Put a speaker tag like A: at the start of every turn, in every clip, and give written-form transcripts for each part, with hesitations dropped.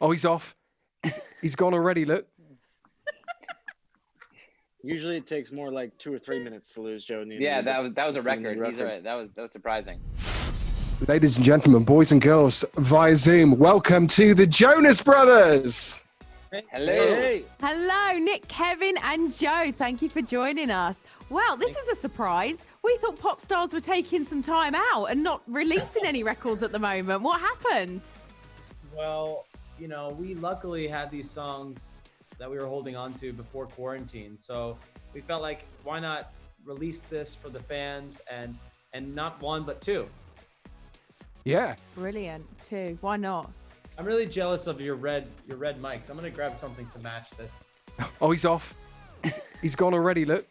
A: Oh, he's off. He's gone already. Look.
B: Usually it takes more like 2 or 3 minutes to lose Joe Nino.
C: Yeah, that was a
B: This a new
C: record. He's right. That was surprising.
A: Ladies and gentlemen, boys and girls, via Zoom, welcome to the Jonas Brothers.
C: Hello.
B: Hey.
D: Hello, Nick, Kevin, and Joe. Thank you for joining us. Well, this is a surprise. We thought pop stars were taking some time out and not releasing any records at the moment. What happened?
E: Well, we luckily had these songs that we were holding on to before quarantine. So we felt like, why not release this for the fans and not one, but two.
A: Yeah.
D: Brilliant. Two. Why not?
E: I'm really jealous of your red mics. I'm going to grab something to match this.
A: Oh, he's off. He's gone already. Look.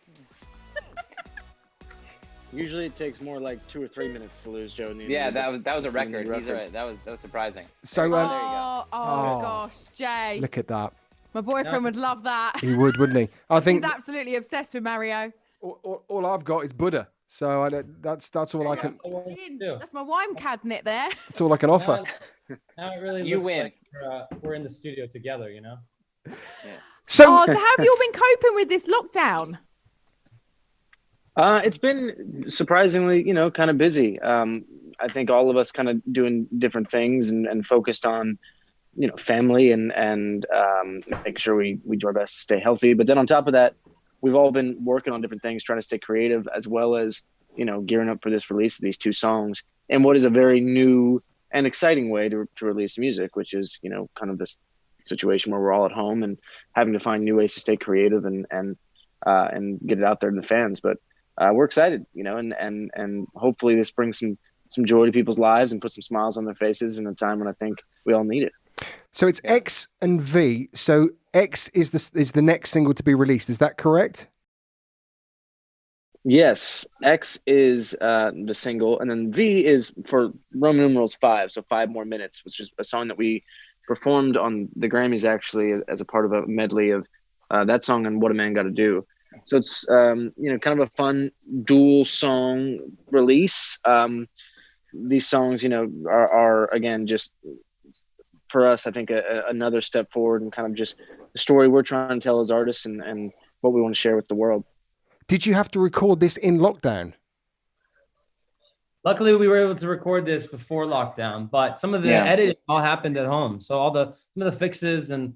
B: Usually it takes more like 2 or 3 minutes to lose Joe Nino.
C: Yeah, that was a
B: This is a new
C: record. He's right. That was surprising.
A: So,
C: there you go.
D: Oh,
A: Oh.
D: gosh, Jay.
A: look at that.
D: My boyfriend would love that.
A: He would, wouldn't he? I think
D: He's absolutely obsessed with Mario.
A: all I've got is Buddha. So that's all I can.
D: That's my wine cabinet there.
A: That's all I can offer.
E: Now it really
C: You
E: looks
C: win.
E: like we're in the studio together,
A: So,
D: Oh, so how have you all been coping with this lockdown?
B: It's been surprisingly, kind of busy. I think all of us kind of doing different things and focused on, family and making sure we do our best to stay healthy. But then on top of that, we've all been working on different things, trying to stay creative, as well as, gearing up for this release of these two songs and what is a very new and exciting way to release music, which is, kind of this situation where we're all at home and having to find new ways to stay creative and get it out there to the fans. But we're excited, and hopefully this brings some joy to people's lives and put some smiles on their faces in a time when I think we all need it.
A: So it's X and V. So X is the next single to be released. Is that correct?
B: Yes, X is the single, and then V is for Roman numerals 5, so 5 more minutes, which is a song that we performed on the Grammys actually as a part of a medley of that song and What a Man Gotta Do. So it's kind of a fun dual song release. These songs, are again just for us, I think another step forward and kind of just the story we're trying to tell as artists and what we want to share with the world.
A: Did you have to record this in lockdown?
E: Luckily, we were able to record this before lockdown, but some of the editing all happened at home. So some of the fixes and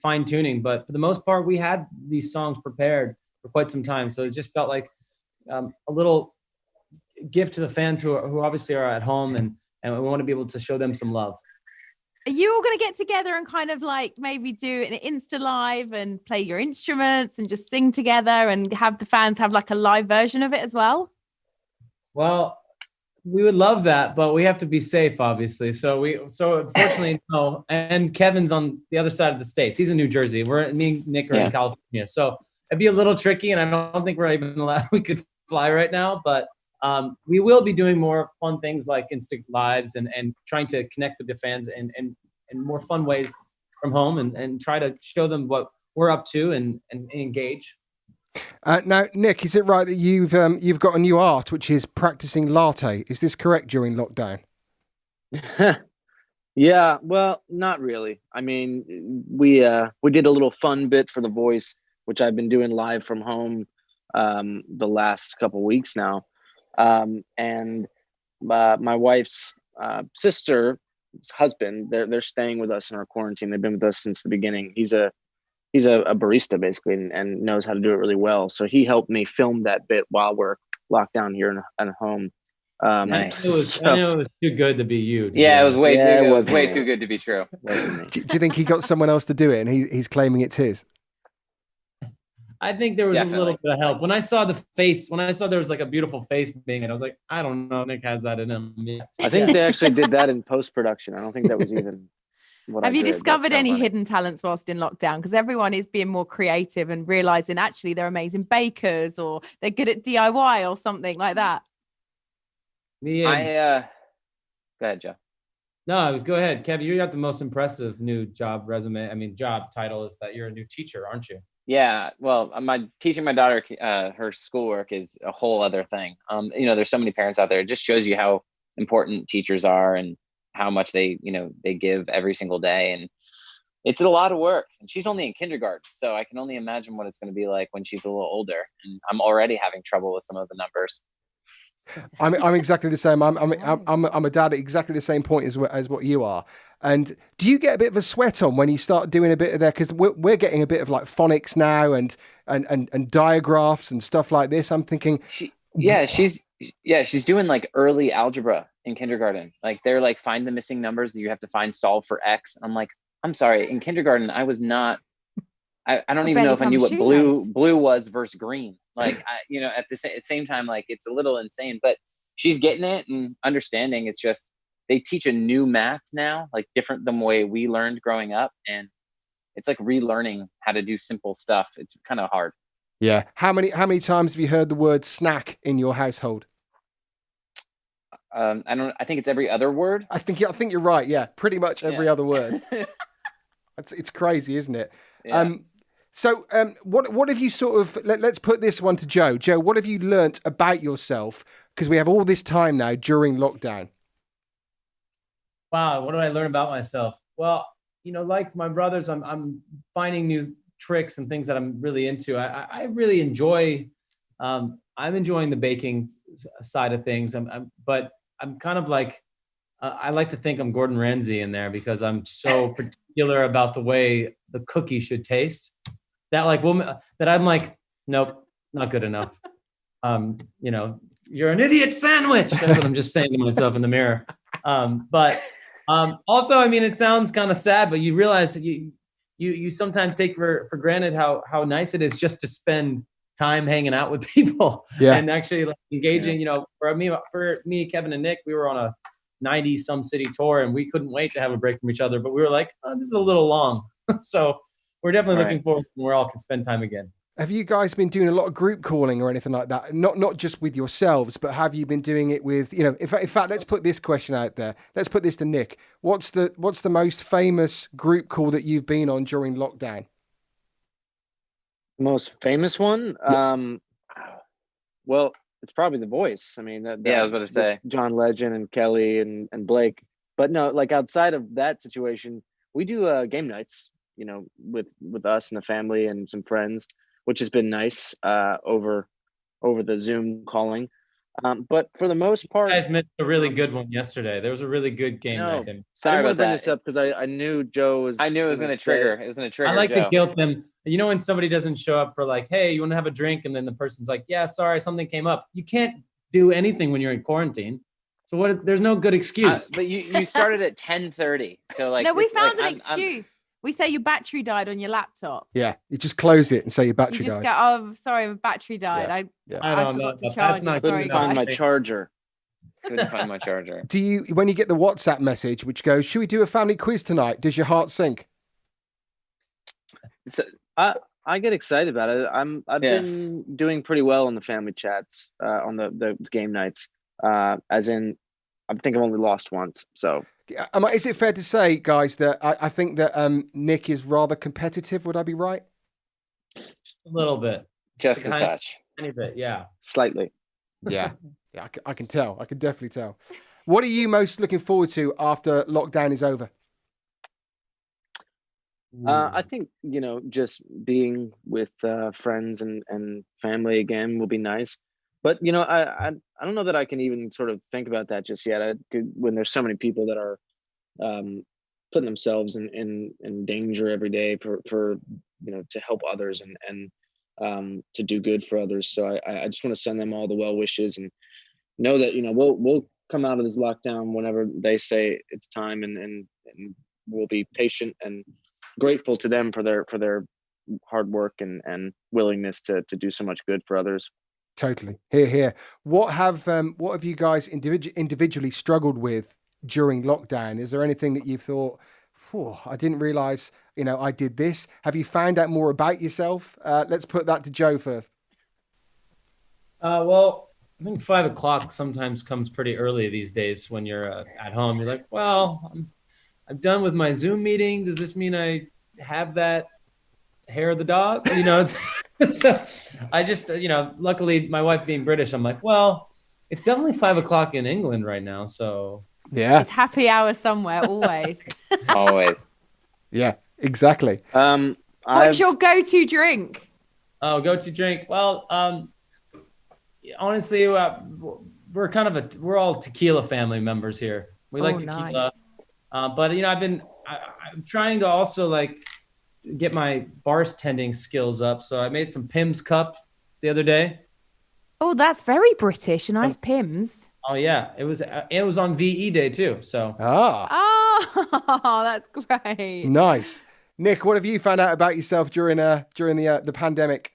E: fine tuning, but for the most part, we had these songs prepared for quite some time. So it just felt like a little gift to the fans who obviously are at home, and we want to be able to show them some love.
D: Are you all going to get together and kind of like maybe do an Insta live and play your instruments and just sing together and have the fans have like a live version of it as well?
E: Well, we would love that, but we have to be safe, obviously. So unfortunately, no. And Kevin's on the other side of the states. He's in New Jersey. Me and Nick are in California. So it'd be a little tricky, and I don't think we're even allowed. We could fly right now, but we will be doing more fun things like Insta lives and trying to connect with the fans in more fun ways from home and try to show them what we're up to and engage.
A: Now, Nick, is it right that you've got a new art, which is practicing latte? Is this correct during lockdown?
B: Yeah, well, not really. I mean, we did a little fun bit for The Voice, which I've been doing live from home the last couple weeks now. And my wife's sister's husband, they're staying with us in our quarantine. They've been with us since the beginning. He's a barista basically and knows how to do it really well. So he helped me film that bit while we're locked down here at home.
C: Nice.
E: I know it was too good to be you.
C: Yeah, it was way
B: Yeah,
C: too
B: it was
C: way
B: me.
C: too good to be true.
A: Do you think he got someone else to do it and he's claiming it's his?
E: I think there was
C: Definitely.
E: a little bit of help. When I saw there was like a beautiful face being it, I was like, I don't know, Nick has that in him.
B: I think they actually did that in post-production. I don't think that was even what
D: Have
B: I
D: you
B: did.
D: discovered
B: That's so
D: any
B: funny.
D: hidden talents whilst in lockdown? Because everyone is being more creative and realizing actually they're amazing bakers or they're good at DIY or something like that.
C: Go ahead, Joe.
E: No, go ahead, Kev. You got the most impressive new job title is that you're a new teacher, aren't you?
C: Yeah, well, teaching my daughter her schoolwork is a whole other thing. There's so many parents out there. It just shows you how important teachers are and how much they give every single day. And it's a lot of work. And she's only in kindergarten, so I can only imagine what it's going to be like when she's a little older. And I'm already having trouble with some of the numbers.
A: I'm exactly the same. I'm a dad at exactly the same point as what you are. And do you get a bit of a sweat on when you start doing a bit of that? Because we're getting a bit of like phonics now and diagraphs and stuff like this. I'm thinking,
C: she's doing like early algebra in kindergarten. Like they're like find the missing numbers that you have to find, solve for X. I'm like, I'm sorry, in kindergarten I was not. I don't even know if I knew what blue was versus green. Like, at the same time, like it's a little insane, but she's getting it and understanding. It's just, they teach a new math now, like different than the way we learned growing up. And it's like relearning how to do simple stuff. It's kind of hard.
A: Yeah. How many times have you heard the word snack in your household?
C: I think it's every other word.
A: I think you're right. Yeah. Pretty much every other word. It's crazy, isn't it?
C: Yeah.
A: So what have you sort of, let's put this one to Joe. Joe, what have you learnt about yourself? Because we have all this time now during lockdown.
E: Wow, what did I learn about myself? Well, like my brothers, I'm finding new tricks and things that I'm really into. I really enjoy, I'm enjoying the baking side of things. But I'm kind of like, I like to think I'm Gordon Ramsay in there because I'm so particular about the way the cookie should taste. That I'm like, nope, not good enough. You're an idiot sandwich. That's what I'm just saying to myself in the mirror. But also, I mean, it sounds kind of sad, but you realize that you sometimes take for granted how nice it is just to spend time hanging out with people and actually like engaging. For me, Kevin and Nick, we were on a 90 some city tour and we couldn't wait to have a break from each other, but we were like, oh, this is a little long. So we're definitely looking forward when we all can spend time again.
A: Have you guys been doing a lot of group calling or anything like that? Not just with yourselves, but have you been doing it with, in fact, let's put this question out there. Let's put this to Nick. What's the most famous group call that you've been on during lockdown?
B: Most famous one? Well, it's probably The Voice. I mean, I was about to say John Legend and Kelly and Blake. But no, like outside of that situation, we do game nights, with us and the family and some friends, which has been nice over the Zoom calling. But for the most part,
E: I missed a really good one yesterday. There was a really good game night.
B: Sorry about bring this up because I knew Joe was.
C: I knew it was going to trigger. It was going to trigger.
E: I like
C: Joe.
E: to guilt them. When somebody doesn't show up for like, hey, you want to have a drink, and then the person's like, yeah, sorry, something came up. You can't do anything when you're in quarantine. So there's no good excuse.
C: But you started at 10:30. So like,
D: no, we found an excuse. We say your battery died on your laptop.
A: Yeah, you just close it and say your battery
D: you just
A: died.
D: Go, oh, sorry, my battery died. I forgot to charge it.
B: Couldn't find my charger.
C: Couldn't find my charger.
A: Do you, when you get the WhatsApp message which goes, should we do a family quiz tonight? Does your heart sink?
B: So, I get excited about it. I've been doing pretty well on the family chats, on the game nights. As in, I think I've only lost once. So,
A: is it fair to say, guys, that I think that Nick is rather competitive? Would I be right?
E: Just a little bit,
C: just a touch,
E: tiny bit, yeah,
B: slightly.
A: Yeah, I can tell. I can definitely tell. What are you most looking forward to after lockdown is over?
B: I think, just being with friends and family again will be nice. But, I don't know that I can even sort of think about that just yet. When there's so many people that are putting themselves in danger every day for to help others and to do good for others. So I just want to send them all the well wishes and know that, we'll come out of this lockdown whenever they say it's time, and we'll be patient and grateful to them for their hard work and willingness to do so much good for others.
A: Totally. Here. What have you guys individually struggled with during lockdown? Is there anything that you've thought, I didn't realize, I did this? Have you found out more about yourself? Let's put that to Joe first.
E: Well, I think 5 o'clock sometimes comes pretty early these days when you're at home. You're like, well, I'm done with my Zoom meeting. Does this mean I have that hair of the dog? So I just, luckily my wife being British, I'm like, well, it's definitely 5 o'clock in England right now. So
A: Yeah.
D: It's happy hour somewhere, always.
C: Always.
A: Yeah, exactly.
D: What's your go-to drink?
E: Oh, go-to drink. Well, honestly, we're all tequila family members here. We like tequila. Nice. But I'm trying to also like get my bartending skills up. So I made some Pimm's Cup the other day.
D: Oh, that's very British. A nice Pimm's.
E: Oh yeah, it was on VE Day too. So.
D: Oh, that's great.
A: Nice. Nick, what have you found out about yourself during the pandemic?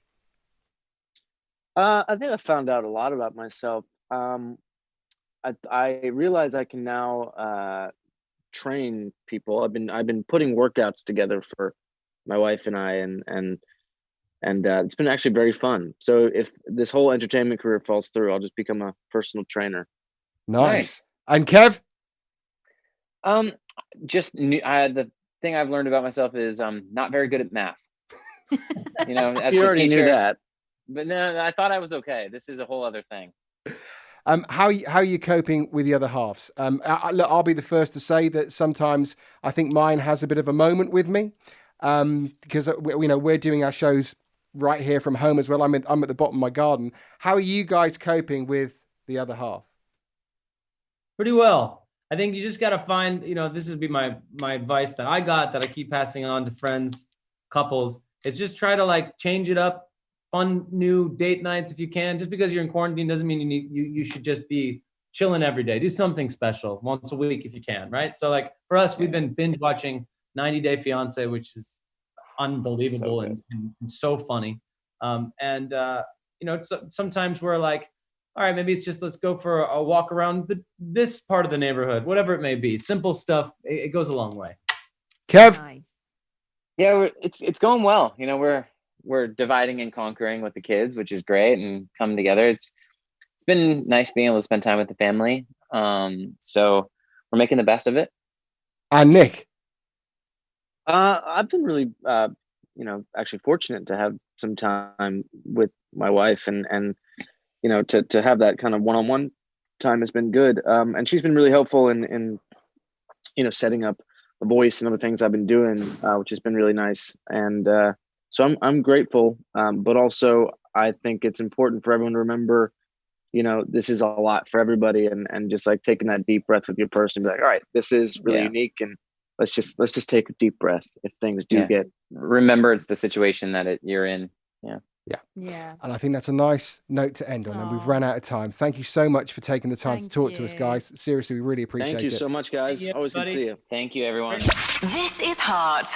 B: I think I found out a lot about myself. I realize I can now train people. I've been putting workouts together for my wife and I, and it's been actually very fun. So if this whole entertainment career falls through, I'll just become a personal trainer.
A: Nice. And Kev?
C: The thing I've learned about myself is I'm not very good at math. You know, as
B: you already knew that.
C: But no, I thought I was okay. This is a whole other thing.
A: How are you coping with the other halves? I'll be the first to say that sometimes I think mine has a bit of a moment with me, because we're doing our shows right here from home as well. I'm at the bottom of my garden. How are you guys coping with the other half?
E: Pretty well. I think you just got to find, this would be my advice that I got that I keep passing on to friends, couples. It's just try to like change it up. Fun new date nights if you can. Just because you're in quarantine doesn't mean you should just be chilling every day. Do something special once a week if you can, right? So like for us, we've been binge watching 90 Day Fiance, which is unbelievable and so funny. Sometimes we're like, all right, maybe it's just let's go for a walk around this part of the neighborhood, whatever it may be. Simple stuff. It goes a long way.
A: Kev?
D: Nice.
C: Yeah, it's going well. We're dividing and conquering with the kids, which is great, and coming together. It's been nice being able to spend time with the family. So we're making the best of it.
A: And Nick?
B: I've been really, actually fortunate to have some time with my wife, and to have that kind of one-on-one time has been good. And she's been really helpful in setting up the voice and other things I've been doing, which has been really nice. And so I'm grateful, but also I think it's important for everyone to remember, this is a lot for everybody, and just like taking that deep breath with your person, and be like, all right, this is really unique, and let's just take a deep breath if things do get.
C: Remember, it's the situation that you're in.
D: Yeah.
A: And I think that's a nice note to end on. And we've run out of time. Thank you so much for taking the time to talk to us, guys. Seriously, we really appreciate it.
B: Thank you so much, guys. Always good to see you.
C: Thank you, everyone.
F: This is Heart.